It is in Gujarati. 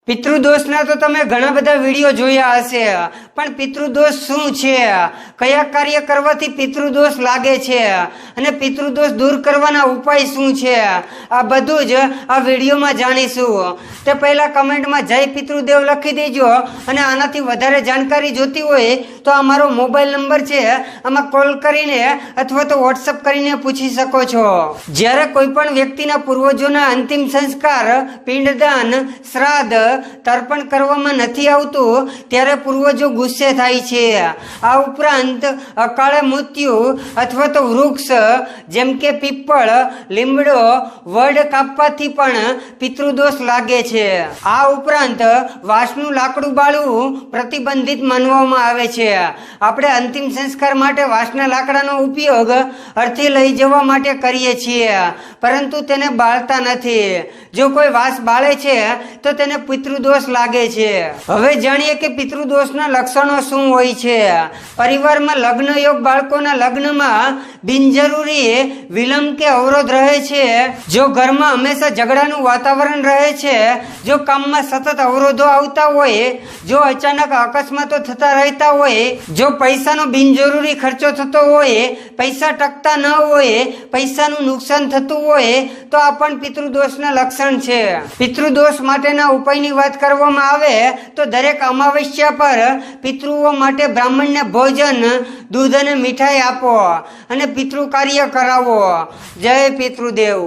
પિતૃદોષના તો તમે ઘણા બધા વિડીયો જોયા હશે, પણ પિતૃદોષ શું છે, કયા કાર્ય કરવાથી પિતૃદોષ લાગે છે અને પિતૃદોષ દૂર કરવાના ઉપાય શું છે, આ બધું જ આ વિડીયોમાં જાણીશું. તે પહેલા કમેન્ટમાં જય પિતૃદેવ લખી દેજો અને આનાથી વધારે જાણકારી જોતી હોય તો આ મારો મોબાઈલ નંબર છે, આમાં કોલ કરીને અથવા તો વોટ્સઅપ કરીને પૂછી શકો છો. જ્યારે કોઈ પણ વ્યક્તિના પૂર્વજોના અંતિમ સંસ્કાર, પિંડદાન, શ્રાદ્ધ, તર્પણ કરવામાં નથી આવતું ત્યારે પૂર્વજો ગુસ્સે થાય છે. આ ઉપરાંત અકાળે મૃત્યુ અથવા તો વૃક્ષ જેમ કે પીપળ, લીમડો, વડ કાપવાથી પણ પિતૃદોષ લાગે છે. આ ઉપરાંત વાંસનું લાકડું બાળવું પ્રતિબંધિત માનવામાં આવે છે. આપણે અંતિમ સંસ્કાર માટે વાંસના લાકડાનો ઉપયોગ અર્થે લઈ જવા માટે કરીએ છીએ, પરંતુ તેને બાળતા નથી. જો કોઈ વાંસ બાળે છે તો તેને પિતૃદોષ લાગે છે. હવે જાણીએ કે પિતૃદોષના લક્ષણો શું હોય છે. પરિવારમાં લગ્ન યોગ, બાળકોના લગ્નમાં બિનજરૂરી વિલંબ કે અવરોધ રહે છે, જો ઘરમાં હંમેશા ઝઘડાનું વાતાવરણ રહે છે, જો કામમાં સતત અવરોધો આવતા હોય, જો અચાનક અકસ્માતો થતા રહેતા હોય, જો પૈસાનો બિનજરૂરી ખર્ચો થતો હોય, પૈસા ટકતા ન હોય, પૈસાનું નુકસાન થતું હોય તો આ પણ પિતૃદોષના લક્ષણ છે. પિતૃદોષ માટેના ઉપાયની વાત કરવામાં આવે તો દરેક અમાવસ્યા પર પિતૃઓ માટે બ્રાહ્મણને ભોજન, દૂધ અને મીઠાઈ આપો અને પિતૃ કાર્ય કરાવો. જય પિતૃદેવ.